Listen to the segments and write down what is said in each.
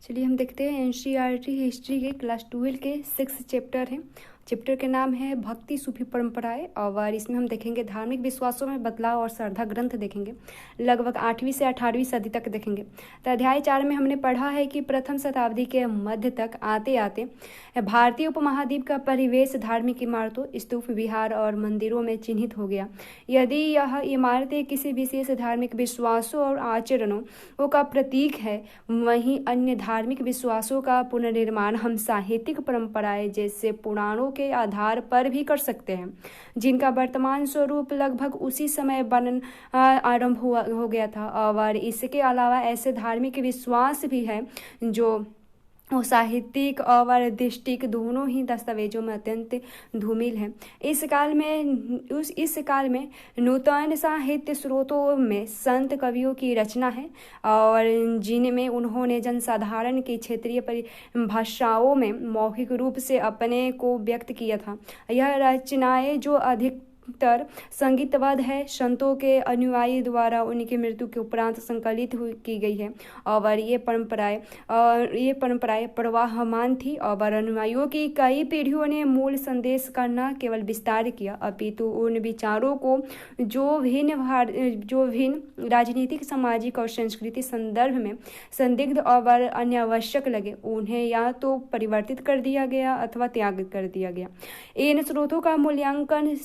चलिए हम देखते हैं एनसीईआरटी हिस्ट्री के क्लास 12 के 6 चैप्टर हैं। चैप्टर के नाम है भक्ति सूफी परंपराएं और इसमें हम देखेंगे धार्मिक विश्वासों में बदलाव और श्रद्धा ग्रंथ देखेंगे। लगभग 8वीं से 18वीं सदी तक देखेंगे। तो अध्याय 4 में हमने पढ़ा है कि प्रथम शताब्दी के मध्य तक आते आते भारतीय उपमहाद्वीप का परिवेश धार्मिक इमारतों, स्तूप, विहार और मंदिरों में चिन्हित हो गया। यदि यह इमारतें किसी विशेष धार्मिक विश्वासों और आचरणों का प्रतीक है, वहीं अन्य धार्मिक विश्वासों का पुनर्निर्माण हम साहित्यिक परंपराएं जैसे पुराणों के आधार पर भी कर सकते हैं, जिनका वर्तमान स्वरूप लगभग उसी समय बनन आरंभ हो गया था। और इसके अलावा ऐसे धार्मिक विश्वास भी हैं जो साहित्यिक और दृष्टिक दोनों ही दस्तावेजों में अत्यंत धूमिल है। इस काल में नूतन साहित्य स्रोतों में संत कवियों की रचना है और जिनमें उन्होंने जनसाधारण की क्षेत्रीय परिभाषाओं में मौखिक रूप से अपने को व्यक्त किया था। यह रचनाएं जो अधिकतर संगीतबद्ध है, संतों के अनुयायी द्वारा उनकी मृत्यु के उपरांत संकलित की गई है और ये परंपराएं प्रवाहमान थी और अनुयायियों की कई पीढ़ियों ने मूल संदेश का न केवल विस्तार किया अपितु उन विचारों को जो भिन्न राजनीतिक, सामाजिक और सांस्कृतिक संदर्भ में संदिग्ध और अनावश्यक लगे, उन्हें या तो परिवर्तित कर दिया गया अथवा त्याग कर दिया गया। इन स्रोतों का मूल्यांकन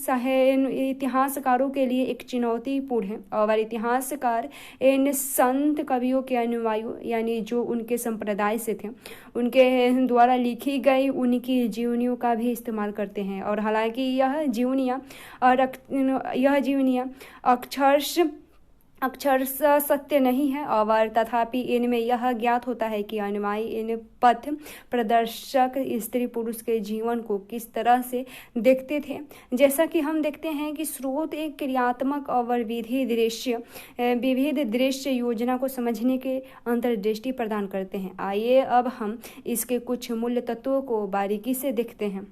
इतिहासकारों के लिए एक चुनौतीपूर्ण है और इतिहासकार इन संत कवियों के अनुयायियों यानी जो उनके संप्रदाय से थे, उनके द्वारा लिखी गई उनकी जीवनियों का भी इस्तेमाल करते हैं। और हालांकि यह जीवनियाँ अक्षरशः सत्य नहीं है और तथापि इनमें यह ज्ञात होता है कि अनुयायी इन पथ प्रदर्शक स्त्री पुरुष के जीवन को किस तरह से देखते थे। जैसा कि हम देखते हैं कि स्रोत एक क्रियात्मक और विविध दृश्य योजना को समझने के अंतर्दृष्टि प्रदान करते हैं। आइए अब हम इसके कुछ मूल तत्वों को बारीकी से देखते हैं।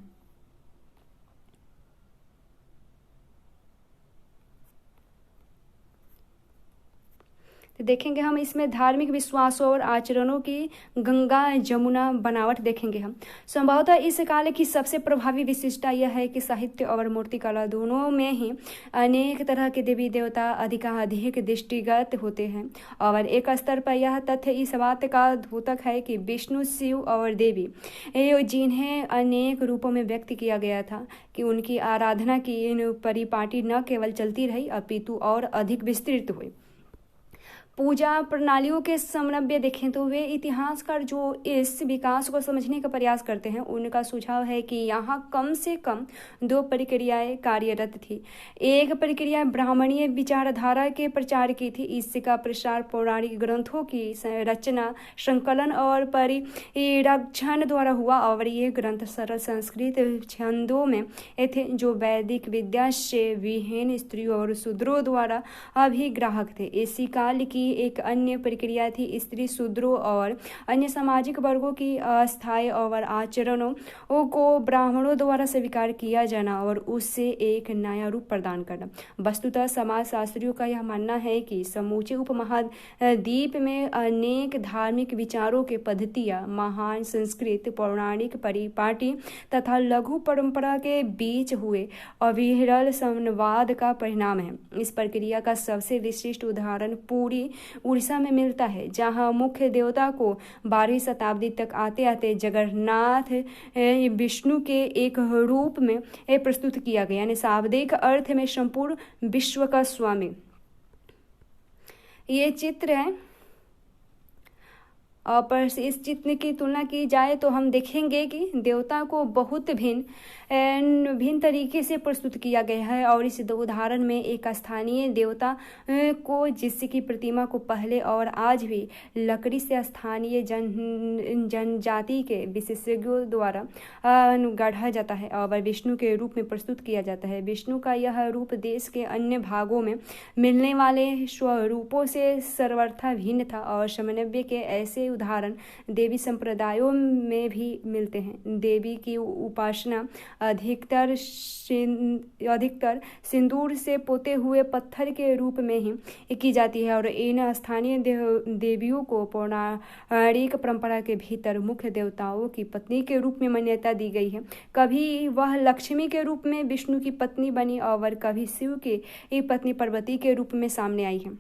देखेंगे हम इसमें धार्मिक विश्वासों और आचरणों की गंगा जमुना बनावट देखेंगे हम। संभवतः इस काल की सबसे प्रभावी विशिष्टता यह है कि साहित्य और मूर्तिकला दोनों में ही अनेक तरह के देवी देवता अधिक दृष्टिगत होते हैं और एक स्तर पर यह तथ्य इस बात का द्योतक है कि विष्णु, शिव और देवी जिन्हें अनेक रूपों में व्यक्त किया गया था कि उनकी आराधना की इन परिपाटी न केवल चलती रही अपितु और अधिक विस्तृत हुई। पूजा प्रणालियों के समन्वय देखें तो वे इतिहासकार जो इस विकास को समझने का प्रयास करते हैं, उनका सुझाव है कि यहाँ कम से कम 2 प्रक्रियाएं कार्यरत थी। एक प्रक्रिया ब्राह्मणीय विचारधारा के प्रचार की थी। इसका प्रसार पौराणिक ग्रंथों की रचना, संकलन और परिरक्षण द्वारा हुआ और ये ग्रंथ सरल संस्कृत छंदों में थे जो वैदिक विद्या से विहीन स्त्रियों और शूद्रों द्वारा अभिग्राहक थे। इसी काल की एक अन्य प्रक्रिया थी स्त्री, शूद्रों और अन्य सामाजिक वर्गों की अस्थायी और आचरणों को ब्राह्मणों द्वारा स्वीकार किया जाना और उससे एक नया रूप प्रदान करना। वस्तुतः समाजशास्त्रियों का यह मानना है कि समूचे उपमहाद्वीप में अनेक धार्मिक विचारों के पद्धतियां महान संस्कृत, पौराणिक परिपाटी तथा लघु परंपरा के बीच हुए अविरल संवाद का परिणाम है। इस प्रक्रिया का सबसे विशिष्ट उदाहरण पूरी उड़ीसा में मिलता है, जहां मुख्य देवता को 12वीं शताब्दी तक आते आते जगन्नाथ विष्णु के एक रूप में प्रस्तुत किया गया, यानी शाब्दिक अर्थ में संपूर्ण विश्व का स्वामी। ये चित्र है और इस चित्र की तुलना की जाए तो हम देखेंगे कि देवता को बहुत भिन्न तरीके से प्रस्तुत किया गया है और इस उदाहरण में एक स्थानीय देवता को जिसकी प्रतिमा को पहले और आज भी लकड़ी से स्थानीय जनजाति के विशेषज्ञों द्वारा गढ़ा जाता है और विष्णु के रूप में प्रस्तुत किया जाता है। विष्णु का यह रूप देश के अन्य भागों में मिलने वाले स्वरूपों से सर्वथा भिन्न था और समन्वय के ऐसे उदाहरण देवी संप्रदायों में भी मिलते हैं। देवी की उपासना अधिकतर सिंदूर से पोते हुए पत्थर के रूप में ही की जाती है और इन स्थानीय देवियों को पौराणिक परंपरा के भीतर मुख्य देवताओं की पत्नी के रूप में मान्यता दी गई है। कभी वह लक्ष्मी के रूप में विष्णु की पत्नी बनी और कभी शिव की पत्नी पार्वती के रूप में सामने आई है।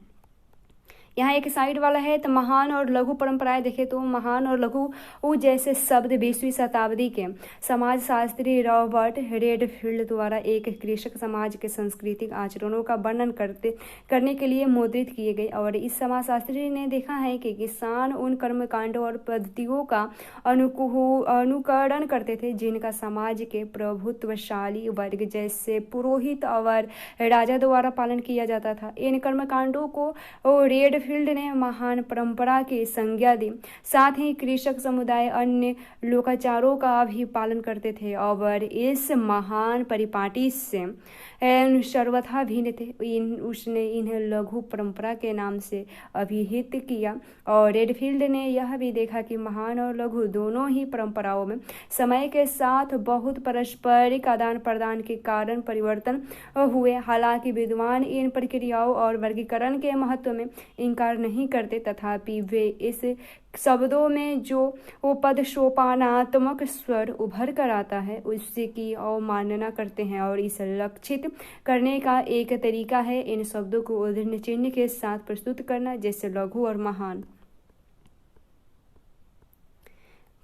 यहाँ एक साइड वाला है तो महान और लघु परंपराएं देखें तो महान और लघु जैसे शब्द 20वीं शताब्दी के समाजशास्त्री रॉबर्ट रेडफील्ड द्वारा एक कृषक समाज के सांस्कृतिक आचरणों का वर्णन करने के लिए मुद्रित किए गए और इस समाजशास्त्री ने देखा है कि किसान उन कर्मकांडों और पद्धतियों का अनुकरण करते थे जिनका समाज के प्रभुत्वशाली वर्ग जैसे पुरोहित और राजा द्वारा पालन किया जाता था। इन कर्मकांडों को रेडफील्ड ने महान परंपरा की संज्ञा दी। साथ ही कृषक समुदाय अन्य लोकाचारों का भी पालन करते थे और इस महान परिपाटी से सर्वथा भिन्न थे। उसने इन्हें लघु परंपरा के नाम से अभिहित किया और रेडफील्ड ने यह भी देखा कि महान और लघु दोनों ही परंपराओं में समय के साथ बहुत पारस्परिक आदान प्रदान के कारण परिवर्तन हुए। हालांकि विद्वान इन प्रक्रियाओं और वर्गीकरण के महत्व में इनकार नहीं करते, तथापि वे इस शब्दों में जो पदसोपानात्मक स्वर उभर कर आता है उससे की अवमानना करते हैं और इसे लक्षित करने का एक तरीका है इन शब्दों को उद्धरण चिन्ह के साथ प्रस्तुत करना, जैसे लघु और महान।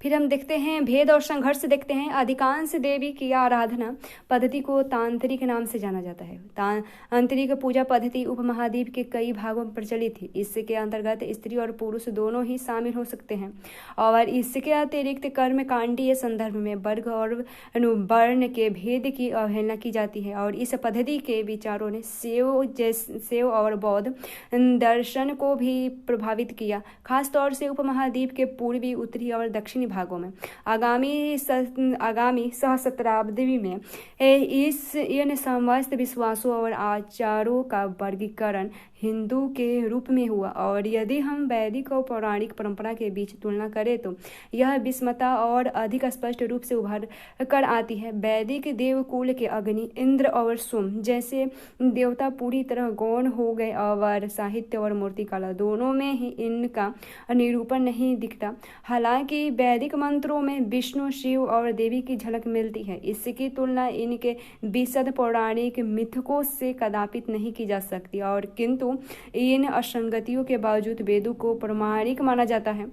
फिर हम देखते हैं भेद और संघर्ष देखते हैं। अधिकांश देवी की आराधना पद्धति को तांत्रिक नाम से जाना जाता है। तांत्रिक पूजा पद्धति उपमहाद्वीप के कई भागों में प्रचलित है। इसके अंतर्गत स्त्री और पुरुष दोनों ही शामिल हो सकते हैं और इसके अतिरिक्त कर्मकांडीय संदर्भ में वर्ग और वर्ण के भेद की अवहेलना की जाती है और इस पद्धति के विचारों ने शैव और बौद्ध दर्शन को भी प्रभावित किया, खासतौर से उपमहाद्वीप के पूर्वी, उत्तरी और दक्षिणी भागों में। आगामी सहस्त्राब्दी में इन समस्त विश्वासों और आचारों का वर्गीकरण हिंदू के रूप में हुआ और यदि हम वैदिक और पौराणिक परंपरा के बीच तुलना करें तो यह विषमता और अधिक स्पष्ट रूप से उभर कर आती है। वैदिक देवकुल के अग्नि, इंद्र और सोम जैसे देवता पूरी तरह गौण हो गए और साहित्य और मूर्तिकला दोनों में ही इनका निरूपण नहीं दिखता। हालांकि वैदिक मंत्रों में विष्णु, शिव और देवी की झलक मिलती है। इसकी तुलना इनके विशद पौराणिक मिथकों से कदापि नहीं की जा सकती और किंतु इन असंगतियों के बावजूद वेदों को प्रामाणिक माना जाता है।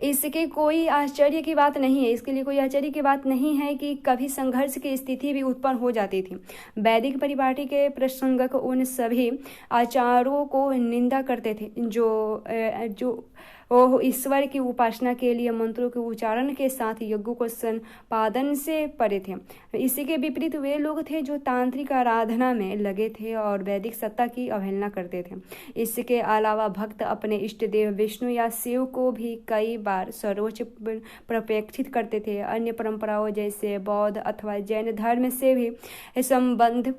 इसके कोई आश्चर्य की बात नहीं है इसके लिए कोई आश्चर्य की बात नहीं है कि कभी संघर्ष की स्थिति भी उत्पन्न हो जाती थी। वैदिक परिपाटी के प्रसंगक उन सभी आचारों को निंदा करते थे जो ईश्वर की उपासना के लिए मंत्रों के उच्चारण के साथ यज्ञों को संपादन से परे थे। इसी के विपरीत वे लोग थे जो तांत्रिक आराधना में लगे थे और वैदिक सत्ता की अवहेलना करते थे। इसके अलावा भक्त अपने इष्ट देव विष्णु या शिव को भी कई बार सर्वोच्च प्रपेक्षित करते थे। अन्य परंपराओं जैसे बौद्ध अथवा जैन धर्म से भी संबद्ध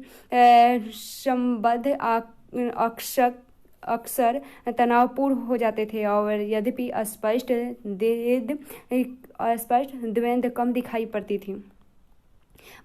अक्सर तनावपूर्ण हो जाते थे और यद्यपि स्पष्ट द्वंद्व कम दिखाई पड़ती थी।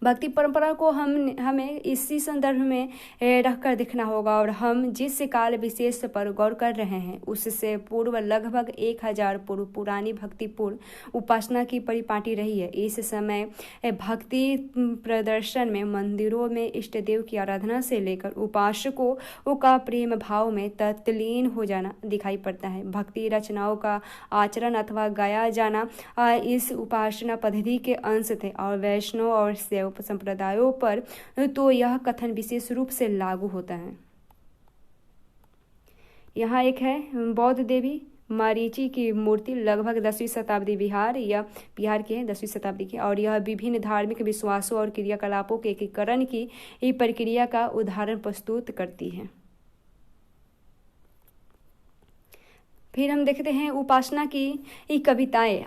भक्ति परंपरा को हमें इसी संदर्भ में रखकर देखना होगा और हम जिस काल विशेष पर गौर कर रहे हैं उससे पूर्व लगभग 1000 पूर्व पुरानी भक्तिपूर्ण उपासना की परिपाटी रही है। इस समय भक्ति प्रदर्शन में मंदिरों में इष्ट देव की आराधना से लेकर उपासकों का प्रेम भाव में तल्लीन हो जाना दिखाई पड़ता है। भक्ति रचनाओं का आचरण अथवा गाया जाना इस उपासना पद्धति के अंश थे और वैष्णव और शैव संप्रदायों पर तो यह कथन विशेष रूप से लागू होता है। यहाँ एक है बौद्ध देवी मारीची की मूर्ति, लगभग 10वीं शताब्दी बिहार की है, 10वीं शताब्दी की, और यह विभिन्न धार्मिक विश्वासों और क्रियाकलापों के एकीकरण की प्रक्रिया का उदाहरण प्रस्तुत करती है। फिर हम देखते हैं उपासना की कविताएं।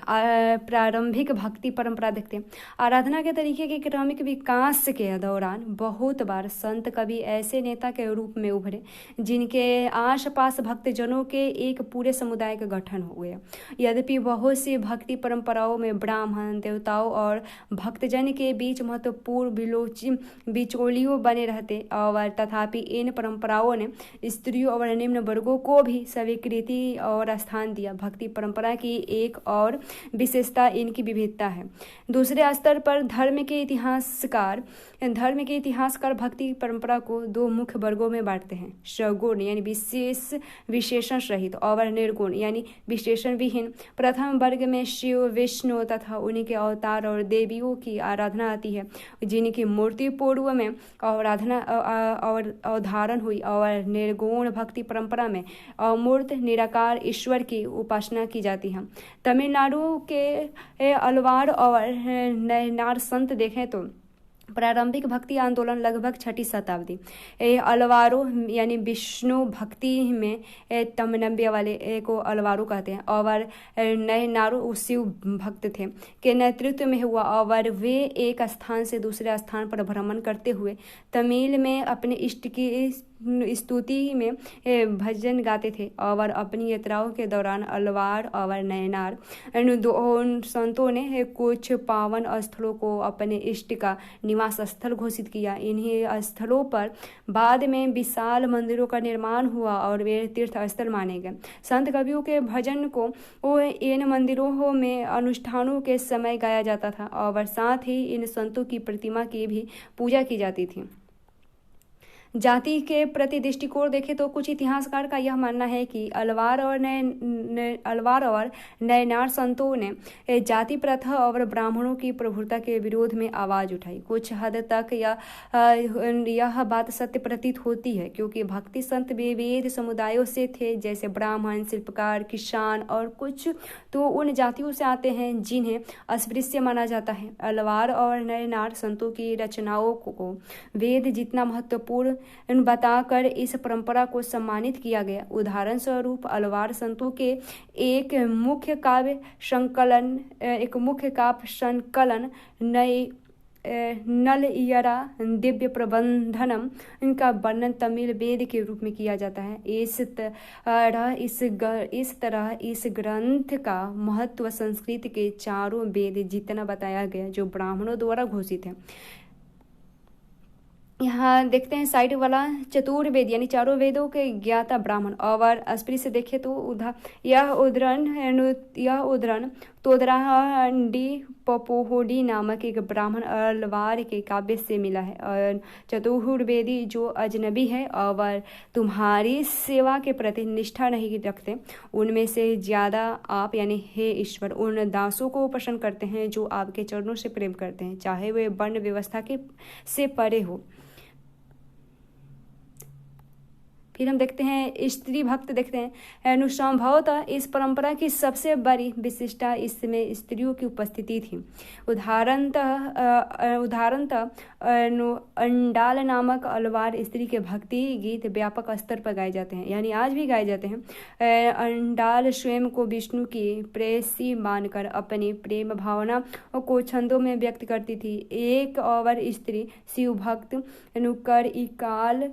प्रारंभिक भक्ति परंपरा देखते हैं। आराधना के तरीके के क्रमिक विकास के दौरान बहुत बार संत कवि ऐसे नेता के रूप में उभरे जिनके आसपास भक्तजनों के एक पूरे समुदाय का गठन हो गया। यद्यपि बहुत सी भक्ति परंपराओं में ब्राह्मण देवताओं और भक्तजन के बीच महत्वपूर्ण बिचौलियों बने रहते और तथापि इन परंपराओं ने स्त्रियों और निम्न वर्गों को भी स्वीकृति और स्थान दिया। भक्ति परंपरा की एक और विशेषता इनकी विविधता है। दूसरे स्तर पर धर्म के इतिहासकार भक्ति परंपरा को दो मुख्य वर्गों में बांटते हैं, सगुण यानी विशेषण सहित और निर्गुण यानी विशेषण विहीन। प्रथम वर्ग में शिव विष्णु तथा उनके अवतार और देवियों की आराधना आती है जिनकी मूर्ति पूर्व में अवधारण हुई, और निर्गुण भक्ति परंपरा में अमूर्त निराकार ईश्वर की उपासना की जाती है। तमिलनाडु के अलवार और नयनार संत देखें तो प्रारंभिक भक्ति आंदोलन लगभग 6वीं शताब्दी। अलवारो यानी विष्णु भक्ति में तमनम्बे वाले को अलवारो कहते हैं और नयनारो शिव भक्त थे के नेतृत्व में हुआ, और वे एक स्थान से दूसरे स्थान पर भ्रमण करते हुए तमिल में अपने इष्ट की स्तुति में भजन गाते थे। और अपनी यात्राओं के दौरान अलवार और नयनार संतों ने कुछ पावन स्थलों को अपने इष्ट का निवास स्थल घोषित किया। इन्हीं स्थलों पर बाद में विशाल मंदिरों का निर्माण हुआ और वे तीर्थ स्थल माने गए। संत कवियों के भजन को इन मंदिरों में अनुष्ठानों के समय गाया जाता था और साथ ही इन संतों की प्रतिमा की भी पूजा की जाती थी। जाति के प्रति दृष्टिकोण देखें तो कुछ इतिहासकार का यह मानना है कि अलवार और नयनार संतों ने जाति प्रथा और ब्राह्मणों की प्रभुता के विरोध में आवाज उठाई। कुछ हद तक यह बात सत्य प्रतीत होती है क्योंकि भक्ति संत विविध समुदायों से थे, जैसे ब्राह्मण, शिल्पकार, किसान और कुछ तो उन जातियों से आते हैं जिन्हें अस्पृश्य माना जाता है। अलवार और नयनार संतों की रचनाओं को वेद जितना महत्वपूर्ण बताकर इस परंपरा को सम्मानित किया गया। उदाहरण स्वरूप अलवार संतों के एक मुख्य काव्य संकलन नलयरा दिव्य प्रबंधनम, इनका वर्णन तमिल वेद के रूप में किया जाता है। इस तरह इस ग्रंथ का महत्व संस्कृत के चारों वेद जितना बताया गया जो ब्राह्मणों द्वारा घोषित है। यहाँ देखते हैं साइड वाला चतुर्वेद यानी चारों वेदों के ज्ञाता ब्राह्मण, और अस्पृश्य देखे तो यह उद्धरण तोदराहंडी पपोहोडी नामक एक ब्राह्मण अलवार के काव्य से मिला है। और चतुर्वेदी जो अजनबी है और तुम्हारी सेवा के प्रति निष्ठा नहीं रखते, उनमें से ज़्यादा आप यानी हे ईश्वर उन दासों को पसंद करते हैं जो आपके चरणों से प्रेम करते हैं, चाहे वे वर्ण व्यवस्था के से परे हो। फिर हम देखते हैं स्त्री भक्त देखते हैं। संभवतः इस परंपरा की सबसे बड़ी विशिष्टता इसमें स्त्रियों की उपस्थिति थी। उदाहरणतः अंडाल नामक अलवार स्त्री के भक्ति गीत व्यापक स्तर पर गाए जाते हैं, यानी आज भी गाए जाते हैं। अंडाल स्वयं को विष्णु की प्रेयसी मानकर अपनी प्रेम भावना को छंदों में व्यक्त करती थी। एक और स्त्री शिव भक्त कर इकाल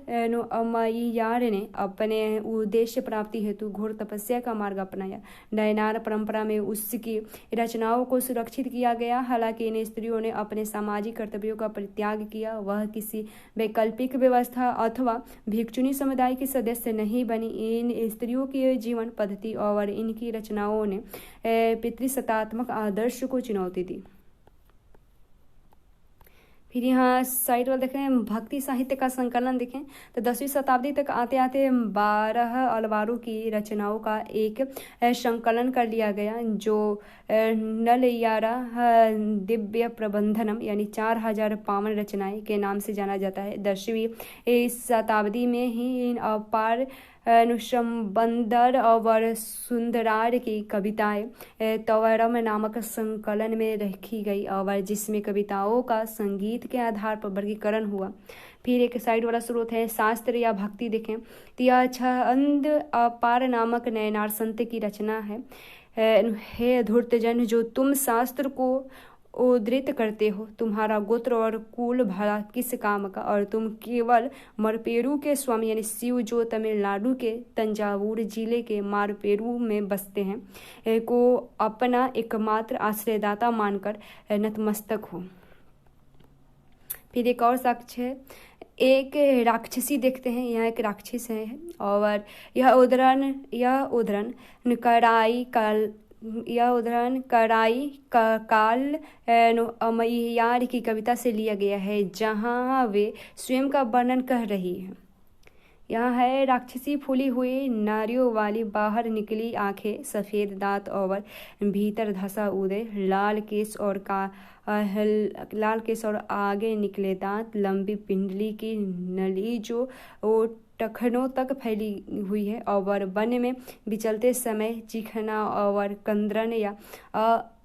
अमैयार ने अपने उद्देश्य प्राप्ति हेतु घोर तपस्या का मार्ग अपनाया। नयनार परंपरा में उसकी रचनाओं को सुरक्षित किया गया। हालांकि इन स्त्रियों ने अपने सामाजिक कर्तव्यों का परित्याग किया, वह किसी वैकल्पिक व्यवस्था अथवा भिक्षुणी समुदाय की सदस्य नहीं बनी। इन स्त्रियों की जीवन पद्धति और इनकी रचनाओं ने पितृसत्तात्मक आदर्श को चुनौती दी। फिर यहाँ साइड वाला देख रहे हैं भक्ति साहित्य का संकलन देखें तो 10वीं शताब्दी तक आते आते 12 अलवारों की रचनाओं का एक संकलन कर लिया गया जो नलयारा दिव्य प्रबंधनम यानी 4000 पावन रचनाएं के नाम से जाना जाता है। 10वीं शताब्दी में ही इन अपार अनुसंबंदर और सुंदरार की कविताएं तवरम नामक संकलन में रखी गई और जिसमें कविताओं का संगीत के आधार पर वर्गीकरण हुआ। फिर एक साइड वाला स्रोत है शास्त्र या भक्ति देखें तो यह छंद अपार नामक नयनार संत की रचना है। हे धूर्तजन, जो तुम शास्त्र को उद्धृत करते हो, तुम्हारा गोत्र और कुल भला किस काम का, और तुम केवल मरपेरू के स्वामी यानी शिव, जो तमिलनाडु के तंजावुर जिले के मारपेरू में बसते हैं, को अपना एकमात्र आश्रयदाता मानकर नतमस्तक हो। फिर एक और साक्ष्य है, एक राक्षसी देखते हैं। यह एक राक्षस है और यह उद्धरण कराई काल अमैयार की कविता से लिया गया है, जहाँ वे स्वयं का वर्णन कर रही है। यहाँ है राक्षसी फूली हुई नारियों वाली, बाहर निकली आंखें, सफ़ेद दांत और भीतर धसा उदय, लाल केस और आगे निकले दांत, लंबी पिंडली की नली जो टखनों तक फैली हुई है, और वन में विचलते समय चिखना और कंदरन या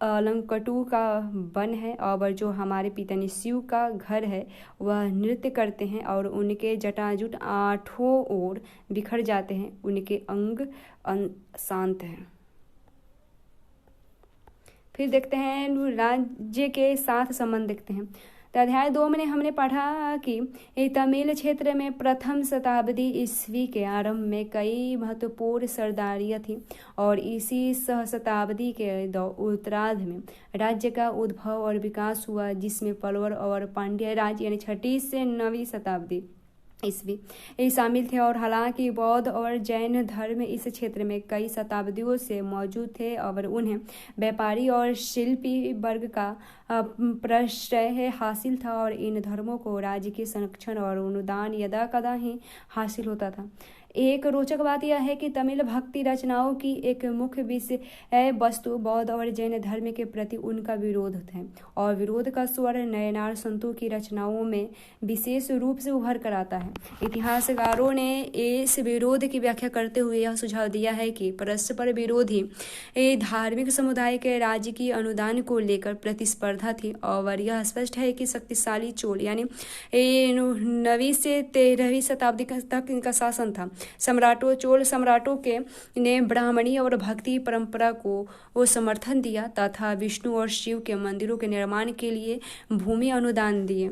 अलंकटू का वन है, और जो हमारे पितानी शिव का घर है वह नृत्य करते हैं और उनके जटाजुट आठों ओर बिखर जाते हैं, उनके अंग शांत हैं। फिर देखते हैं राज्य के साथ संबंध देखते हैं। तो अध्याय 2 में हमने पढ़ा कि तमिल क्षेत्र में प्रथम शताब्दी ईस्वी के आरंभ में कई महत्वपूर्ण सरदारियाँ थीं और इसी सहशताब्दी के उत्तरार्ध में राज्य का उद्भव और विकास हुआ, जिसमें पल्लव और पांड्य राज्य यानी 6वीं से 9वीं शताब्दी ईस्वी ये शामिल थे। और हालांकि बौद्ध और जैन धर्म इस क्षेत्र में कई शताब्दियों से मौजूद थे और उन्हें व्यापारी और शिल्पी वर्ग का प्रश्रय हासिल था और इन धर्मों को राज्य के संरक्षण और अनुदान यदा कदा ही हासिल होता था। एक रोचक बात यह है कि तमिल भक्ति रचनाओं की एक मुख्य विषय वस्तु बौद्ध और जैन धर्म के प्रति उनका विरोध है, और विरोध का स्वर नयनार संतों की रचनाओं में विशेष रूप से उभर कर आता है। इतिहासकारों ने इस विरोध की व्याख्या करते हुए यह सुझाव दिया है कि परस्पर विरोधी धार्मिक समुदाय के राज्य की अनुदान को लेकर प्रतिस्पर्धा थी, और यह स्पष्ट है कि शक्तिशाली चोल यानी 9वीं से 13वीं शताब्दी तक इनका शासन था। चोल सम्राटों के ने ब्राह्मणी और भक्ति परंपरा को वो समर्थन दिया तथा विष्णु और शिव के मंदिरों के निर्माण के लिए भूमि अनुदान दिए।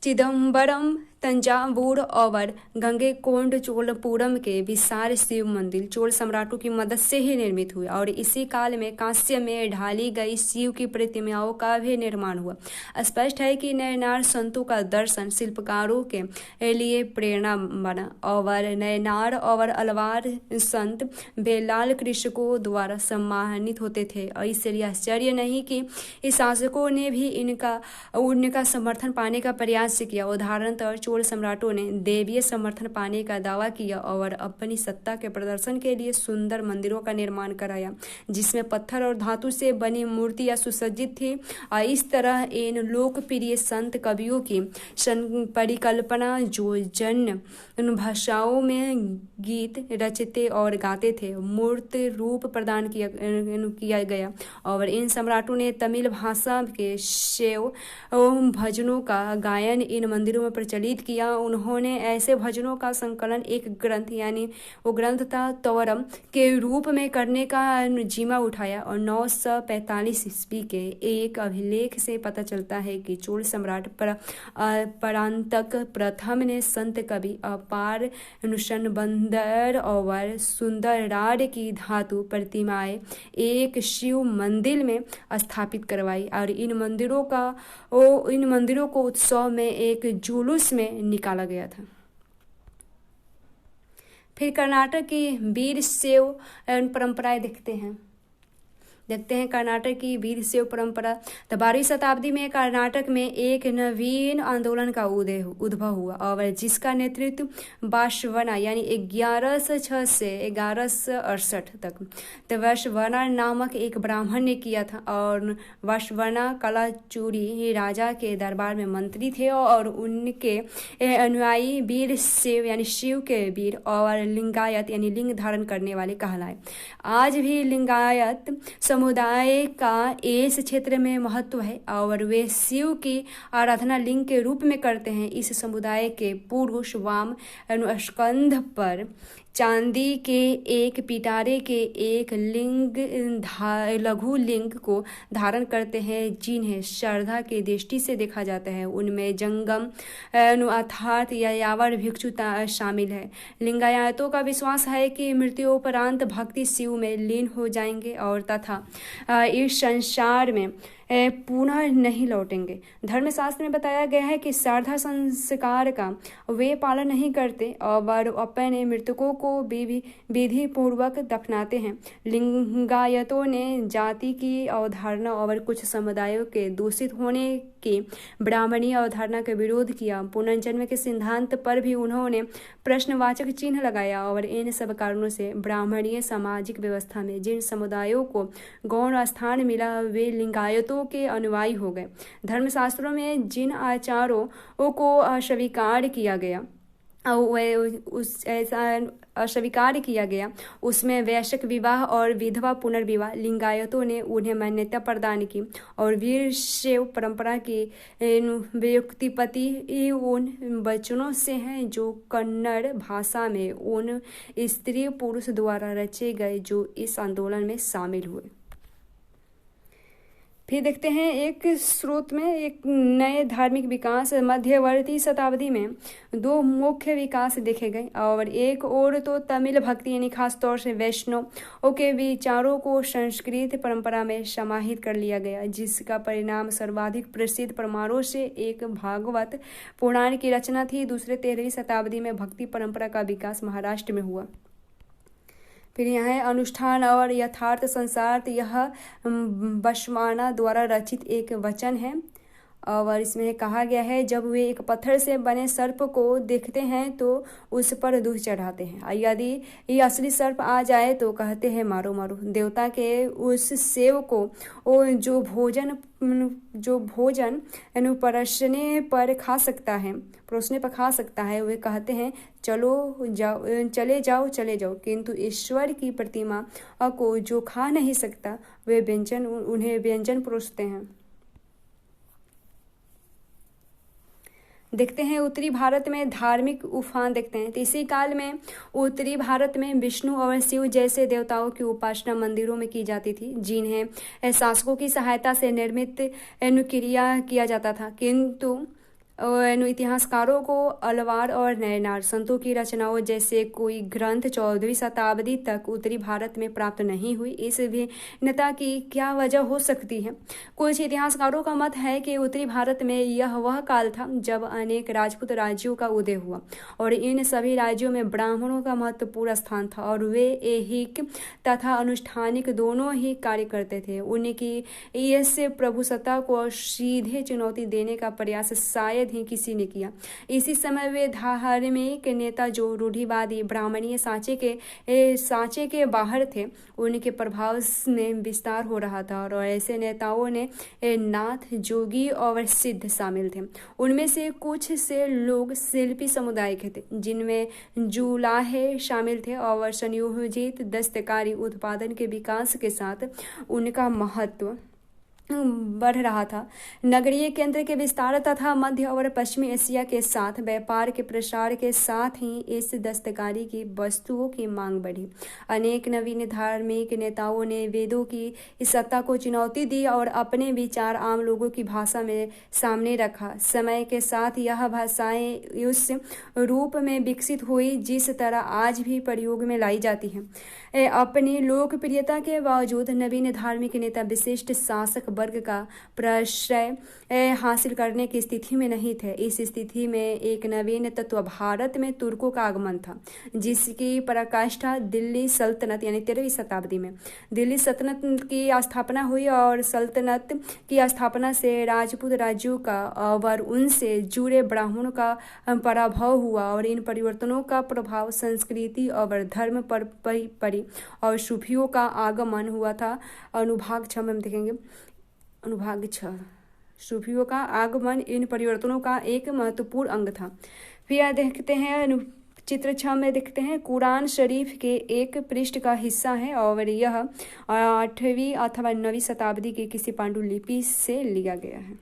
चिदम्बरम, तंजावुर और गंगेकोंड चोलपुरम के विशाल शिव मंदिर चोल सम्राटों की मदद से ही निर्मित हुए, और इसी काल में कांस्य में ढाली गई शिव की प्रतिमाओं का भी निर्माण हुआ। स्पष्ट है कि नयनार संतों का दर्शन शिल्पकारों के लिए प्रेरणा बना, और नयनार और अलवार संत बेलाल कृषकों द्वारा सम्मानित होते थे, और इसलिए आश्चर्य नहीं कि इस शासकों ने भी उनका समर्थन पाने का प्रयास किया। उदाहरणतः चोल सम्राटों ने देवीय समर्थन पाने का दावा किया और अपनी सत्ता के प्रदर्शन के लिए सुंदर मंदिरों का निर्माण कराया, जिसमें पत्थर और धातु से बनी मूर्तियां सुसज्जित थी। और इस तरह इन लोकप्रिय संत कवियों की परिकल्पना जो जन भाषाओं में गीत रचते और गाते थे, मूर्त रूप प्रदान किया गया, और इन सम्राटों ने तमिल भाषा के शैव भजनों का गायन इन मंदिरों में प्रचलित किया। उन्होंने ऐसे भजनों का संकलन एक ग्रंथ यानी वो ग्रंथ था तोरम के रूप में करने का जिम्मा उठाया, और 945 ईस्वी के एक अभिलेख से पता चलता है कि चोल सम्राट परांतक प्रथम ने संत कवि अपार नुशनबंदर और सुंदर राड की धातु प्रतिमाएं एक शिव मंदिर में स्थापित करवाई, और इन मंदिरों को उत्सव में एक जुलूस में निकाला गया था। फिर कर्नाटक की वीर शैव परंपराएं देखते हैं कर्नाटक की वीर शैव परंपरा। तो 12वीं शताब्दी में कर्नाटक में एक नवीन आंदोलन का उद्भव हुआ, और जिसका नेतृत्व वासवना यानी 1106 से 1168 तक तो वासवना नामक एक ब्राह्मण ने किया था। और वासवना कलाचुरी राजा के दरबार में मंत्री थे, और उनके अनुयायी वीर शैव यानी शिव के वीर और लिंगायत यानी लिंग धारण करने वाले कहलाए। आज भी लिंगायत समुदाय का इस क्षेत्र में महत्व है और वे शिव की आराधना लिंग के रूप में करते हैं। इस समुदाय के पुरुष वाम स्कंध पर चांदी के एक पिटारे के एक लघु लिंग को धारण करते हैं, जिन्हें श्रद्धा की दृष्टि से देखा जाता है। उनमें जंगम अर्थात यायावर भिक्षु शामिल है। लिंगायतों का विश्वास है कि मृत्युपरांत भक्ति शिव में लीन हो जाएंगे और तथा इस संसार में पुनः नहीं लौटेंगे। धर्मशास्त्र में बताया गया है कि श्राद्ध संस्कार का वे पालन नहीं करते और अपने मृतकों को विधि पूर्वक दफनाते हैं। लिंगायतों ने जाति की अवधारणा और कुछ समुदायों के दूषित होने की ब्राह्मणीय अवधारणा का विरोध किया। पुनर्जन्म के सिद्धांत पर भी उन्होंने प्रश्नवाचक चिन्ह लगाया और इन सब कारणों से ब्राह्मणीय सामाजिक व्यवस्था में जिन समुदायों को गौण स्थान मिला वे लिंगायतों के अनुयायी हो गए। धर्मशास्त्रों में जिन आचारों को अस्वीकार किया गया अस्वीकार किया गया उसमें वैश्यक विवाह और विधवा पुनर्विवाह लिंगायतों ने उन्हें मान्यता प्रदान की और वीर शैव परंपरा की व्युत्पत्ति उन वचनों से है जो कन्नड़ भाषा में उन स्त्री पुरुष द्वारा रचे गए जो इस आंदोलन में शामिल हुए। फिर देखते हैं एक स्रोत में एक नए धार्मिक विकास। मध्यवर्ती शताब्दी में दो मुख्य विकास देखे गए और एक और तो तमिल भक्ति यानी खासतौर से वैष्णव के विचारों को संस्कृत परंपरा में समाहित कर लिया गया, जिसका परिणाम सर्वाधिक प्रसिद्ध परमाणु से एक भागवत पुराण की रचना थी। दूसरे 13वीं शताब्दी में भक्ति परंपरा का विकास महाराष्ट्र में हुआ। फिर यहाँ अनुष्ठान और यथार्थ संसार, यह बसवाना द्वारा रचित एक वचन है और इसमें कहा गया है जब वे एक पत्थर से बने सर्प को देखते हैं तो उस पर दूध चढ़ाते हैं। यदि ये असली सर्प आ जाए तो कहते हैं मारो मारो। देवता के उस सेव को जो भोजन परोसने पर खा सकता है वे कहते हैं चले जाओ। किंतु ईश्वर की प्रतिमा को जो खा नहीं सकता वे उन्हें व्यंजन परोसते हैं। देखते हैं उत्तरी भारत में धार्मिक उफान देखते हैं। तो इसी काल में उत्तरी भारत में विष्णु और शिव जैसे देवताओं की उपासना मंदिरों में की जाती थी, जिन्हें शासकों की सहायता से निर्मित क्रिया किया जाता था। किंतु इतिहासकारों को अलवार और नयनार संतों की रचनाओं जैसे कोई ग्रंथ 14वीं शताब्दी तक उत्तरी भारत में प्राप्त नहीं हुई। इस भिन्नता की क्या वजह हो सकती है? कुछ इतिहासकारों का मत है कि उत्तरी भारत में यह वह काल था जब अनेक राजपूत राज्यों का उदय हुआ और इन सभी राज्यों में ब्राह्मणों का महत्वपूर्ण स्थान था और वे ऐहिक तथा अनुष्ठानिक दोनों ही कार्य करते थे। उनकी इस प्रभुसत्ता को सीधे चुनौती देने का प्रयास शायद ही किसी ने किया। इसी समय वे धार्मिक नेता जो रूढ़िवादी ब्राह्मणीय सांचे के बाहर थे उनके प्रभाव में विस्तार हो रहा था और ऐसे नेताओं ने नाथ, जोगी और सिद्ध शामिल थे। उनमें से कुछ से लोग शिल्पी समुदाय के थे जिनमें जुलाहे शामिल थे और संयोजित दस्तकारी उत्पादन के विकास के साथ उनका महत्व बढ़ रहा था। नगरीय केंद्र के विस्तार तथा मध्य और पश्चिमी एशिया के साथ व्यापार के प्रसार के साथ ही इस दस्तकारी की वस्तुओं की मांग बढ़ी। अनेक नवीन धार्मिक नेताओं ने वेदों की इस सत्ता को चुनौती दी और अपने विचार आम लोगों की भाषा में सामने रखा। समय के साथ यह भाषाएं उस रूप में विकसित हुई जिस तरह आज भी प्रयोग में लाई जाती हैं। अपनी लोकप्रियता के बावजूद नवीन धार्मिक नेता विशिष्ट शासक वर्ग का प्रश्रय हासिल करने की स्थिति में नहीं थे। इस स्थिति में एक नवीन तत्व भारत में तुर्कों का आगमन था, जिसकी पराकाष्ठा दिल्ली सल्तनत यानी 13वीं शताब्दी में दिल्ली सल्तनत की स्थापना हुई और सल्तनत की स्थापना से राजपूत राज्यों का और उनसे जुड़े ब्राह्मणों का पराभव हुआ और इन परिवर्तनों का प्रभाव संस्कृति और धर्म पर पड़ी और सूफियों का आगमन हुआ था। अनुभाग 6 में हम देखेंगे। अनुभाग 6 सूफियों का आगमन इन परिवर्तनों का एक महत्वपूर्ण अंग था। फिर देखते हैं चित्र 6 में देखते हैं कुरान शरीफ के एक पृष्ठ का हिस्सा है और यह 8वीं अथवा 9वीं शताब्दी की किसी पांडुलिपि से लिया गया है।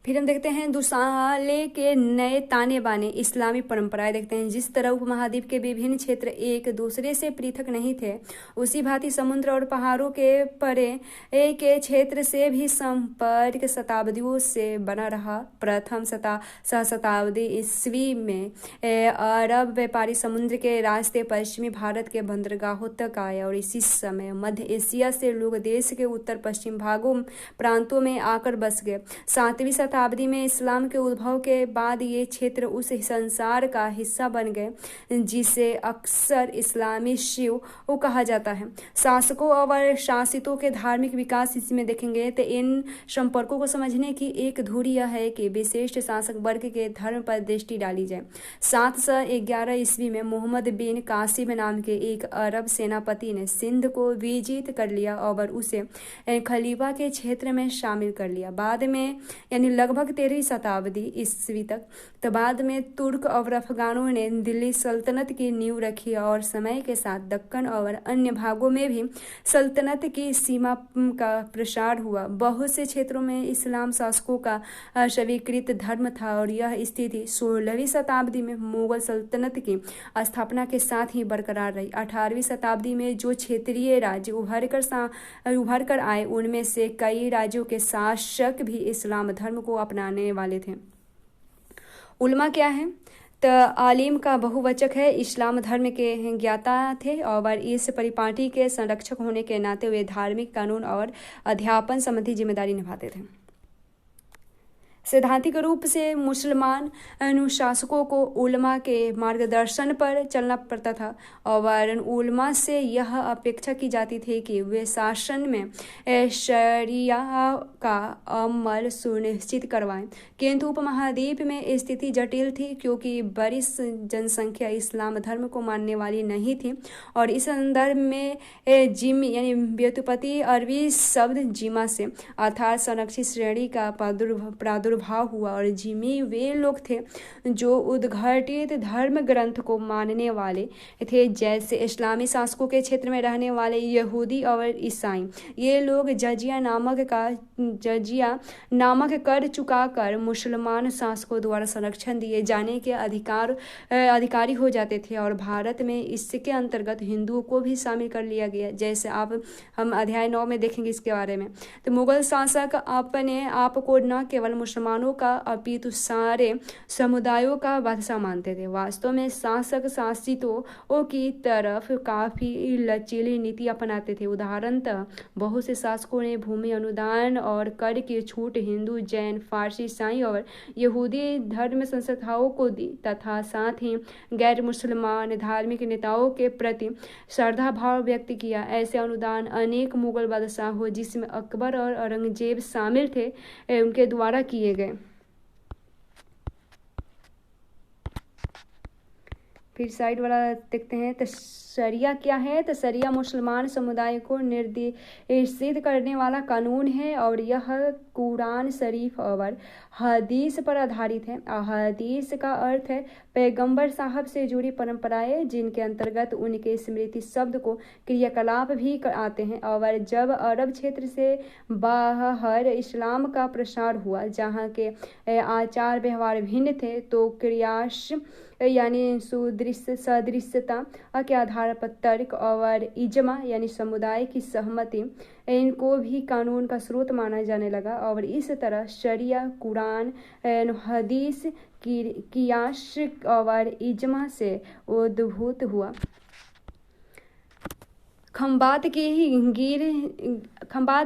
फिर हम देखते हैं दुसाले के नए ताने बाने इस्लामी परंपराएं देखते हैं। जिस तरह उपमहाद्वीप के विभिन्न क्षेत्र एक दूसरे से पृथक नहीं थे, उसी भांति समुद्र और पहाड़ों के परे के क्षेत्र से भी संपर्क शताब्दियों से बना रहा। प्रथम सहस्त्राब्दी ईस्वी में अरब व्यापारी समुद्र के रास्ते पश्चिमी भारत के बंदरगाहों तक आए और इसी समय मध्य एशिया से लोग देश के उत्तर पश्चिम प्रांतों में आकर बस गए। 7वीं शताब्दी में इस्लाम के उद्भव के बाद ये क्षेत्र उस संसार का हिस्सा बन गए जिसे अक्सर इस्लामी शिव कहा जाता है। शासकों और शासितों के धार्मिक विकास इसमें देखेंगे तो इन संपर्कों को समझने की एक धुरी यह है कि विशिष्ट शासक वर्ग के धर्म पर दृष्टि डाली जाए। 711 ईस्वी में मोहम्मद बिन कासिम नाम के एक अरब सेनापति ने सिंध को विजित कर लिया और उसे खलीफा के क्षेत्र में शामिल कर लिया। बाद में यानी लगभग 13वीं शताब्दी ईस्वी तक तो बाद में तुर्क और अफगानों ने दिल्ली सल्तनत की नींव रखी और समय के साथ दक्कन और अन्य भागों में भी सल्तनत की सीमा का प्रसार हुआ। बहुत से क्षेत्रों में इस्लाम शासकों का स्वीकृत धर्म था और यह स्थिति 16वीं शताब्दी में मुगल सल्तनत की स्थापना के साथ ही बरकरार रही। 18वीं शताब्दी में जो क्षेत्रीय राज्य उभर कर आए उनमें से कई राज्यों के शासक भी इस्लाम धर्म को अपनाने वाले थे। उलमा क्या है? तो आलिम का बहुवचक है। इस्लाम धर्म के ज्ञाता थे और इस परिपाटी के संरक्षक होने के नाते वे धार्मिक कानून और अध्यापन संबंधी जिम्मेदारी निभाते थे। सैद्धांतिक रूप से मुसलमान अनुशासकों को उलमा के मार्गदर्शन पर चलना पड़ता था और उलमा से यह अपेक्षा की जाती थी कि वे शासन में शरिया का अमल सुनिश्चित करवाएं। किंतु उपमहाद्वीप में स्थिति जटिल थी क्योंकि बड़ी जनसंख्या इस्लाम धर्म को मानने वाली नहीं थी और इस संदर्भ में जिमी यानी व्युत्पत्ति अरबी शब्द जिमा से अर्थात संरक्षित श्रेणी का प्रादुर्भाव हुआ और जिमी वे लोग थे जो उद्घटित धर्म ग्रंथ को मानने वाले थे, जैसे इस्लामी शासकों के क्षेत्र में रहने वाले यहूदी और ईसाई। ये लोग जजिया नामक कर चुकाकर मुसलमान शासकों द्वारा संरक्षण दिए जाने के अधिकारी हो जाते थे और भारत में इसके अंतर्गत हिंदुओं को भी शामिल कर लिया गया, जैसे हम अध्याय 9 में देखेंगे इसके बारे में। तो मुगल शासक अपने आप को न केवल मुसलमानों का अपितु सारे समुदायों का बादशाह मानते थे। वास्तव में शासक शासितों की तरफ काफी लचीली नीति अपनाते थे। उदाहरणतः बहुत से शासकों ने भूमि अनुदान और कर की छूट हिंदू, जैन, फारसी, ईसाई और यहूदी धर्म संस्थाओं को दी तथा साथ ही गैर मुसलमान धार्मिक नेताओं के प्रति श्रद्धा भाव व्यक्त किया। ऐसे अनुदान अनेक मुगल बादशाहों जिसमें अकबर और औरंगजेब शामिल थे उनके द्वारा किए गए। फिर साइड वाला देखते हैं तो शरिया क्या है? तो शरिया मुसलमान समुदाय को निर्देशित करने वाला कानून है और यह कुरान शरीफ और हदीस पर आधारित है। हदीस का अर्थ है पैगंबर साहब से जुड़ी परंपराएं जिनके अंतर्गत उनके स्मृति शब्द को क्रियाकलाप भी आते हैं। और जब अरब क्षेत्र से बाहर इस्लाम का प्रसार हुआ जहाँ के आचार व्यवहार भिन्न थे तो क्रियाश यानी सदृश्यता के आधार पर तर्क और इजमा यानी समुदाय की सहमति इनको भी कानून का स्रोत माना जाने लगा और इस तरह शरिया कुरान हदीस कियास और इजमा से उद्भूत हुआ। खंबात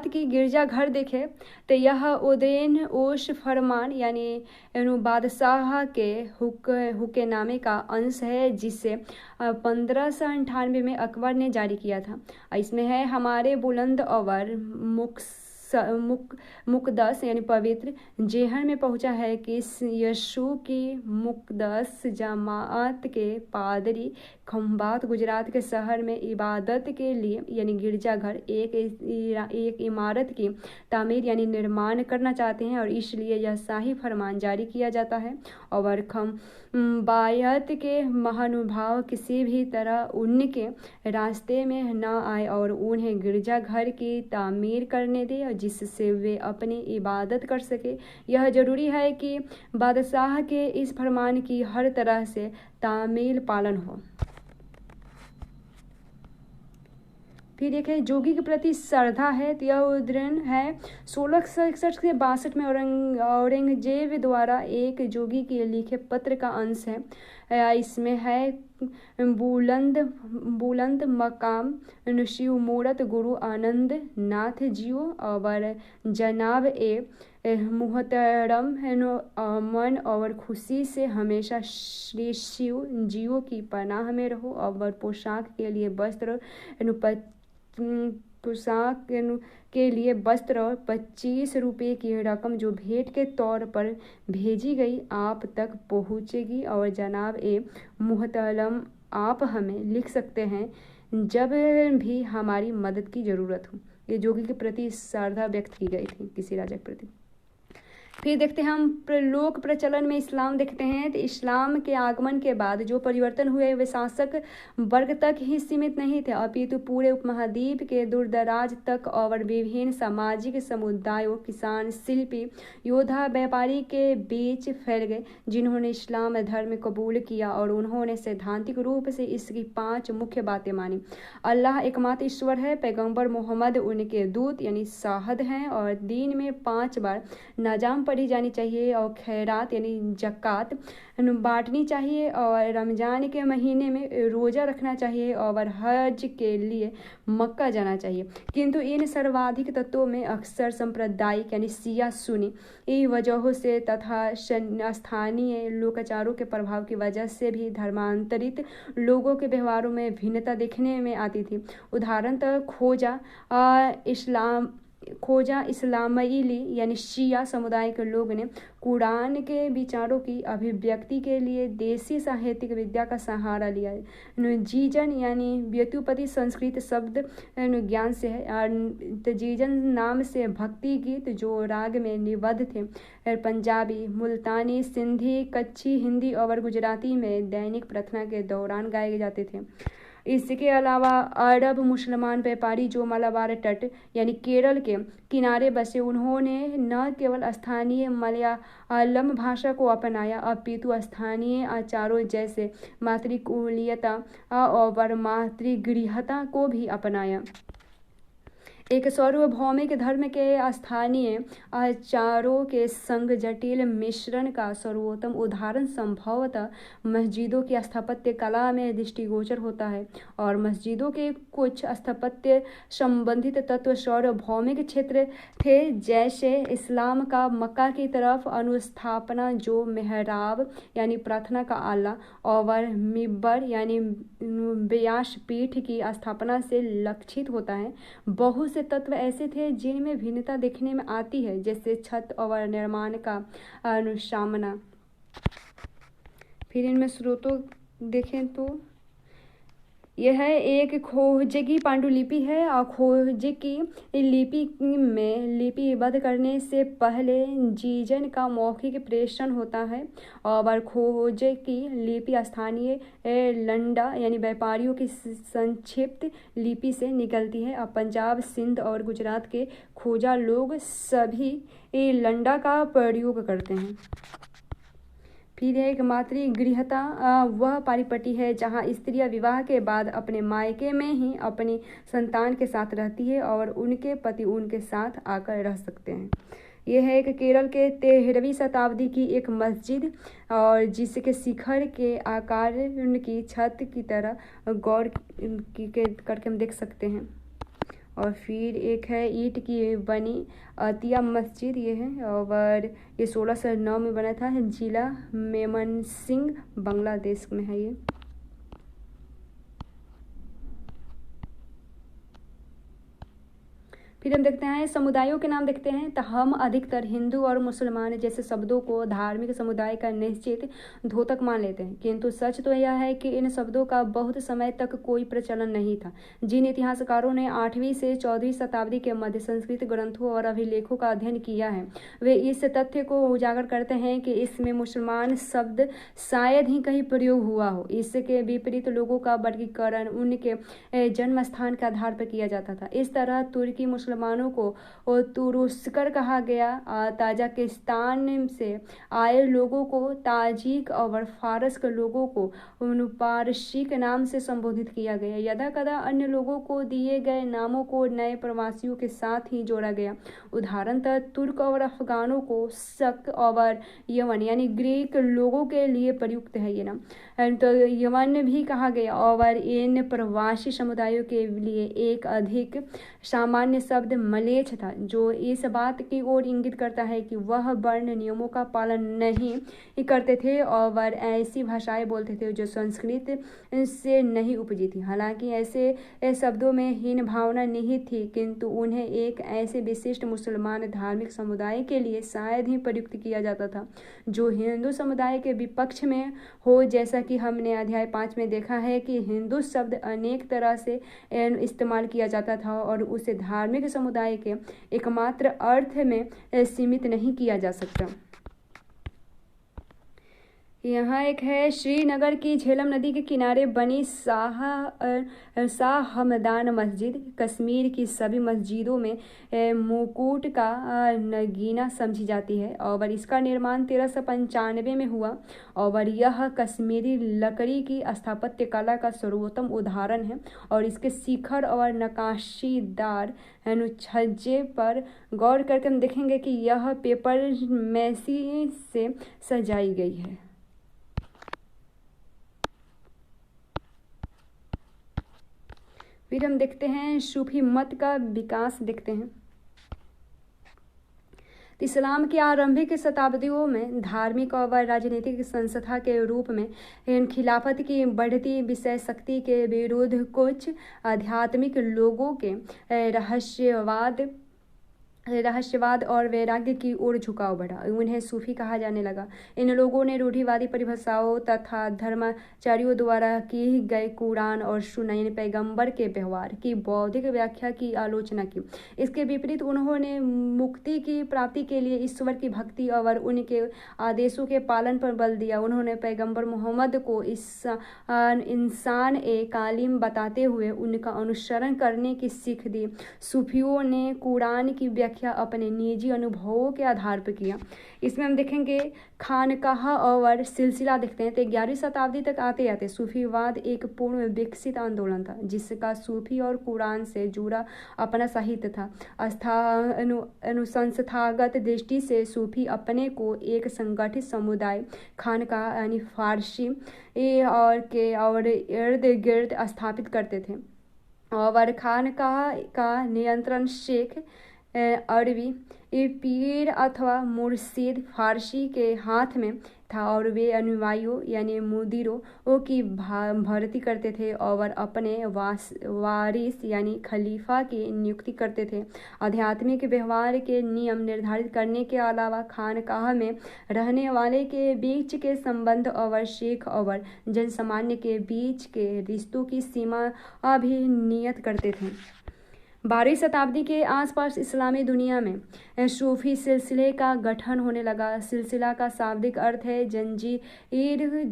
की गिरजाघर देखे तो यह उदैन ओश फरमान यानी बादशाह के हुक्मनामे का अंश है जिसे 1598 में अकबर ने जारी किया था। इसमें है हमारे बुलंद और मुकद्दस यानी पवित्र जेहन में पहुंचा है कि यीशु की मुकद्दस जमात के पादरी खंभात गुजरात के शहर में इबादत के लिए यानी गिरजाघर एक इमारत की तामीर यानी निर्माण करना चाहते हैं और इसलिए यह शाही फरमान जारी किया जाता है। और खंबायत के महानुभाव किसी भी तरह उनके रास्ते में न आए और उन्हें गिरजाघर की तामीर करने दे और जिससे वे अपनी इबादत कर सके। यह जरूरी है कि बादशाह के इस फरमान की हर तरह से तामील पालन हो। फिर एक है जोगी के प्रति श्रद्धा है, तो यह उद्धरण है 1661 से 62 में औरंगजेब द्वारा एक जोगी के लिखे पत्र का अंश है। इसमें है बुलंद मकाम शिव मूरत गुरु आनंद नाथ जियो और जनाब मुहतरम अमन और खुशी से हमेशा श्री शिव जियो की पनाह में रहो। और पोशाक के लिए वस्त्र और 25 रुपये की रकम जो भेंट के तौर पर भेजी गई आप तक पहुँचेगी। और जनाब मुहतरम आप हमें लिख सकते हैं जब भी हमारी मदद की ज़रूरत हो। ये जोगी के प्रति श्रद्धा व्यक्त की गई थी किसी राजा के प्रति। फिर देखते हैं हम लोक प्रचलन में इस्लाम देखते हैं। तो इस्लाम के आगमन के बाद जो परिवर्तन हुए वे शासक वर्ग तक ही सीमित नहीं थे अपितु पूरे उपमहाद्वीप के दूरदराज तक और विभिन्न सामाजिक समुदायों किसान शिल्पी योद्धा व्यापारी के बीच फैल गए जिन्होंने इस्लाम धर्म कबूल किया और उन्होंने सैद्धांतिक रूप से इसकी 5 मुख्य बातें मानी। अल्लाह एकमात्र ईश्वर है, पैगंबर मोहम्मद उनके दूत यानी शाहद हैं और दिन में 5 बार नजाम पढ़ी जानी चाहिए और खैरात यानी ज़कात बांटनी चाहिए और रमज़ान के महीने में रोज़ा रखना चाहिए और हज के लिए मक्का जाना चाहिए। किंतु इन सर्वाधिक तत्वों में अक्सर सांप्रदायिक यानी शिया सुन्नी वजहों से तथा स्थानीय लोकाचारों के प्रभाव की वजह से भी धर्मांतरित लोगों के व्यवहारों में भिन्नता देखने में आती थी। उदाहरणतः खोजा इस्लामीली यानी शिया समुदाय के लोग ने कुरान के विचारों की अभिव्यक्ति के लिए देसी साहित्यिक विद्या का सहारा लिया है। जीजन यानी व्युत्पत्ति संस्कृत शब्द ज्ञान से है। जीजन नाम से भक्ति गीत जो राग में निबद्ध थे पंजाबी, मुल्तानी, सिंधी, कच्छी, हिंदी और गुजराती में दैनिक प्रार्थना के दौरान गाए जाते थे। इसके अलावा अरब मुसलमान व्यापारी जो मलाबार तट यानी केरल के किनारे बसे उन्होंने न केवल स्थानीय मलयालम भाषा को अपनाया अपितु स्थानीय आचारों जैसे मातृकुलीयता और मातृगृहता को भी अपनाया। एक सार्वभौमिक धर्म के स्थानीय आचारों के संग जटिल मिश्रण का सर्वोत्तम उदाहरण संभवतः मस्जिदों की स्थापत्य कला में दृष्टिगोचर होता है और मस्जिदों के कुछ स्थापत्य संबंधित तत्व सार्वभौमिक क्षेत्र थे जैसे इस्लाम का मक्का की तरफ अनुस्थापना जो मेहराब यानी प्रार्थना का आला और मिंबर यानी व्यासपीठ की स्थापना से लक्षित होता है। बहुत से तत्व ऐसे थे जिनमें भिन्नता देखने में आती है जैसे छत और निर्माण का अनुशामना। फिर इनमें स्रोतों देखें तो यह एक खोजकी पांडुलिपि है और खोजकी लिपि में लिपिबद्ध करने से पहले जीजन का मौखिक प्रेषण होता है और खोजकी लिपि स्थानीय लंडा यानी व्यापारियों की संक्षिप्त लिपि से निकलती है। और पंजाब, सिंध और गुजरात के खोजा लोग सभी लंडा का प्रयोग करते हैं। फिर एक मातृगृहता वह पारिपट्टी है जहाँ स्त्रियां विवाह के बाद अपने मायके में ही अपनी संतान के साथ रहती है और उनके पति उनके साथ आकर रह सकते हैं। यह है एक केरल के 13वीं शताब्दी की एक मस्जिद और जिसके शिखर के आकार उनकी छत की तरह गौर करके हम देख सकते हैं। और फिर एक है ईंट की बनी अतिया मस्जिद ये है और ये 1609 में बना था। जिला मेमनसिंह बांग्लादेश में है ये। फिर फिर हम देखते हैं समुदायों के नाम देखते हैं। तो हम अधिकतर हिंदू और मुसलमान जैसे शब्दों को धार्मिक समुदाय का निश्चित द्योतक मान लेते हैं, किंतु सच तो यह है कि इन शब्दों का बहुत समय तक कोई प्रचलन नहीं था। जिन इतिहासकारों ने 8वीं से 14वीं शताब्दी के मध्य संस्कृत ग्रंथों और अभिलेखों का अध्ययन किया है, वे इस तथ्य को उजागर करते हैं कि इसमें मुसलमान शब्द शायद ही कहीं प्रयोग हुआ हो। इसके विपरीत लोगों का वर्गीकरण उनके जन्म स्थान के आधार पर किया जाता था। इस तरह तुर्की मुसलमानों को तुरुस्कर कहा गया। ताजिकिस्तान से आए लोगों को ताजिक और फारस के लोगों को पारसी के नाम से संबोधित किया गया। यदा कदा अन्य लोगों को दिए गए नामों को नए प्रवासियों के साथ ही जोड़ा गया। उदाहरणतः तुर्क और अफगानों को शक और यमन यानी ग्रीक लोगों के लिए प्रयुक्त है ये नाम, तो यमन भी कहा गया। और इन प्रवासी समुदायों के लिए एक अधिक सामान्य शब्द मलेच्छ था, जो इस बात की ओर इंगित करता है कि वह वर्ण नियमों का पालन नहीं करते थे और ऐसी भाषाएं बोलते थे जो संस्कृत से नहीं उपजी थी। हालांकि ऐसे शब्दों में हीन भावना निहित थी, किंतु उन्हें एक ऐसे विशिष्ट मुसलमान धार्मिक समुदाय के लिए शायद ही प्रयुक्त किया जाता था जो हिंदू समुदाय के विपक्ष में हो। जैसा कि हमने अध्याय 5 में देखा है कि हिंदू शब्द अनेक तरह से इस्तेमाल किया जाता था और उसे धार्मिक समुदाय के एकमात्र अर्थ में सीमित नहीं किया जा सकता। यहाँ एक है श्रीनगर की झेलम नदी के किनारे बनी शाह हमदान मस्जिद कश्मीर की सभी मस्जिदों में मुकुट का नगीना समझी जाती है और इसका निर्माण 1395 में हुआ और यह कश्मीरी लकड़ी की स्थापत्य कला का सर्वोत्तम उदाहरण है और इसके शिखर और नक्काशीदार अनुच्छज्जे पर गौर करके हम देखेंगे कि यह पेपर मैसी से सजाई गई है। फिर हम देखते हैं सूफी मत का विकास देखते हैं। इस्लाम की आरंभिक शताब्दियों में धार्मिक और राजनीतिक संस्था के रूप में खिलाफत की बढ़ती विषय शक्ति के विरुद्ध कुछ आध्यात्मिक लोगों के रहस्यवाद और वैराग्य की ओर झुकाव बढ़ा। उन्हें सूफी कहा जाने लगा। इन लोगों ने रूढ़िवादी परिभाषाओं तथा धर्माचार्यों द्वारा की गए कुरान और सुन्नह पैगंबर के व्यवहार की बौद्धिक व्याख्या की आलोचना की। इसके विपरीत उन्होंने मुक्ति की प्राप्ति के लिए ईश्वर की भक्ति और उनके आदेशों के पालन पर बल दिया। उन्होंने पैगंबर मोहम्मद को इंसान ए कालिम बताते हुए उनका अनुसरण करने की सीख दी। सूफियों ने कुरान की व्याख्या अपने निजी अनुभवों के आधार पर किया। इसमें हम देखेंगे खानकाह और सिलसिला देखते हैं। तो 11वीं शताब्दी तक आते आते सूफीवाद एक पूर्ण विकसित आंदोलन था जिसका सूफी और कुरान से जुड़ा अपना साहित्य था। अनुसंस्थागत दृष्टि से सूफी अपने को एक संगठित समुदाय खानकाह यानी फारसी और इर्द गिर्द स्थापित करते थे और खानकाह का नियंत्रण शेख अरबी पीर अथवा मुर्शिद फारसी के हाथ में था और वे अनुयायियों यानी मुदीरों की भर्ती करते थे और अपने वारिस यानी खलीफा की नियुक्ति करते थे। आध्यात्मिक व्यवहार के नियम निर्धारित करने के अलावा खानकाह में रहने वाले के बीच के संबंध और शेख और जनसामान्य के बीच के रिश्तों की सीमा भी नियत करते थे। 12वीं शताब्दी के आसपास इस्लामी दुनिया में सूफी सिलसिले का गठन होने लगा। सिलसिला का शाब्दिक अर्थ है जंजीर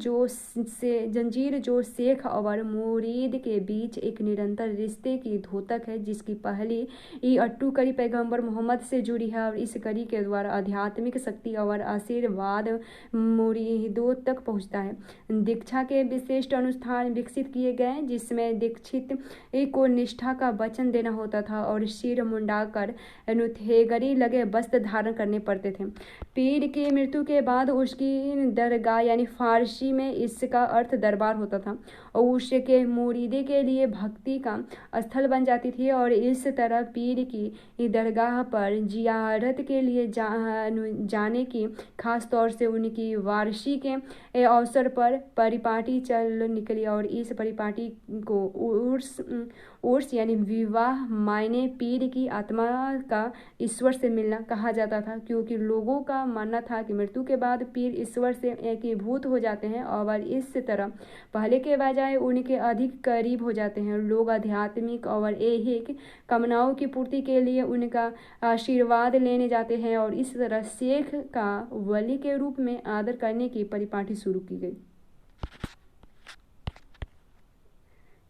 जो शेख और मुरीद के बीच एक निरंतर रिश्ते की द्योतक है, जिसकी पहली अट्टू कड़ी पैगंबर मोहम्मद से जुड़ी है और इस कड़ी के द्वारा आध्यात्मिक शक्ति और आशीर्वाद मुरीदों तक पहुँचता है। दीक्षा के विशिष्ट अनुष्ठान विकसित किए गए जिसमें दीक्षित को निष्ठा का वचन देना होता था और सिर मुंडाकर नुथेगरी लगे वस्त्र धारण करने पड़ते थे। पीर की मृत्यु के बाद उसकी दरगाह यानी फारसी में इसका अर्थ दरबार होता था और उसके मुरीदे के लिए भक्ति का स्थल बन जाती थी और इस तरह पीर की दरगाह पर जियारत के लिए जाने की खास तौर से उनकी वारसी के अवसर पर परिपाटी चल निकली और इस परिपाटी को उर्स यानी विवाह मायने पीर की आत्मा का ईश्वर से मिलना कहा जाता था, क्योंकि लोगों का मानना था कि मृत्यु के बाद पीर ईश्वर से एकीभूत हो जाते हैं और इस तरह पहले के बजाय उनके अधिक करीब हो जाते हैं। लोग आध्यात्मिक और ऐहिक कामनाओं की पूर्ति के लिए उनका आशीर्वाद लेने जाते हैं और इस तरह शेख का वली के रूप में आदर करने की परिपाटी शुरू की गई।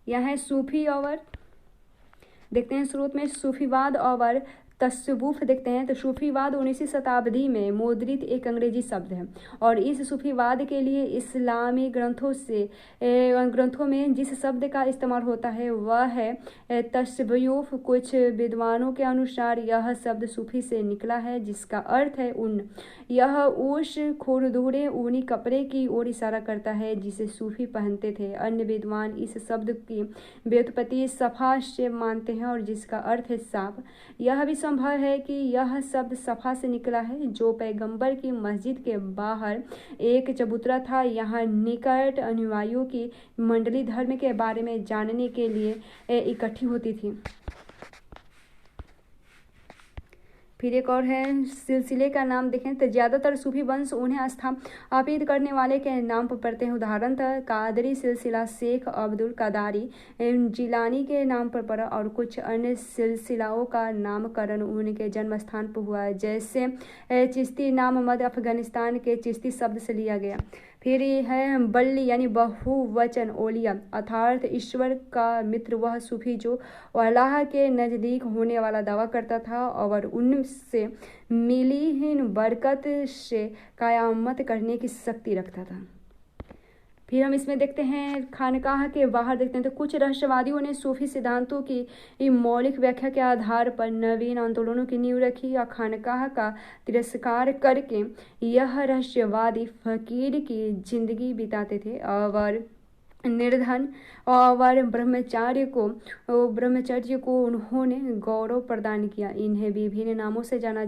यह है सूफी और देखते हैं स्रोत में सूफीवाद और तसव्वुफ देखते हैं। तो सूफीवाद 19वीं शताब्दी में मुद्रित एक अंग्रेजी शब्द है और इस सूफीवाद के लिए इस्लामी ग्रंथों में जिस शब्द का इस्तेमाल होता है वह है तसव्वुफ। कुछ विद्वानों के अनुसार यह शब्द सूफी से निकला है, जिसका अर्थ है ऊन। यह उस खुरदुरे ऊनी कपड़े की ओर इशारा करता है जिसे सूफी पहनते थे। अन्य विद्वान इस शब्द की व्युत्पत्ति सफ़ा से मानते हैं और जिसका अर्थ है साफ। यह भी संभव है कि यह शब्द सफ़ा से निकला है, जो पैगंबर की मस्जिद के बाहर एक चबूतरा था। यहाँ निकट अनुयायियों की मंडली धर्म के बारे में जानने के लिए इकट्ठी होती थी। फिर एक और है सिलसिले का नाम देखें तो ज़्यादातर सूफी वंश उन्हें स्थापित करने वाले के नाम पर पढ़ते हैं। उदाहरणतः कादरी सिलसिला शेख अब्दुल कादरी जिलानी के नाम पर पड़ा और कुछ अन्य सिलसिलाओं का नामकरण उनके जन्म स्थान पर हुआ है, जैसे चिश्ती नाम मध्य अफगानिस्तान के चिश्ती शब्द से लिया गया। फिर है बल्ली यानी बहुवचन ओलिया अर्थात ईश्वर का मित्र, वह सूफी जो अल्लाह के नज़दीक होने वाला दावा करता था और उनसे मिली बरकत से क़यामत करने की शक्ति रखता था। फिर हम इसमें देखते हैं खानकाह के बाहर देखते हैं तो कुछ रहस्यवादियों ने सूफी सिद्धांतों की मौलिक व्याख्या के आधार पर नवीन आंदोलनों की नींव रखी या खानकाह का तिरस्कार करके यह रहस्यवादी फकीर की जिंदगी बिताते थे और निर्धन और ब्रह्मचर्य को उन्होंने गौरव प्रदान किया। इन्हें विभिन्न नामों से जाना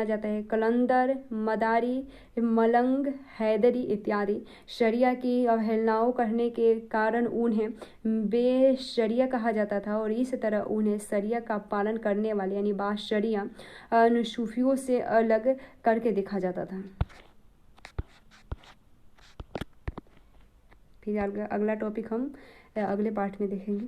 जाता है कलंदर, मदारी, मलंग, हैदरी इत्यादि। शरिया की अवहेलनाओं करने के कारण उन्हें बेशरिया कहा जाता था और इस तरह उन्हें शरिया का पालन करने वाले यानी बाशरिया सूफियों से अलग करके देखा जाता था। फिर अगला टॉपिक हम अगले पार्ट में देखेंगे।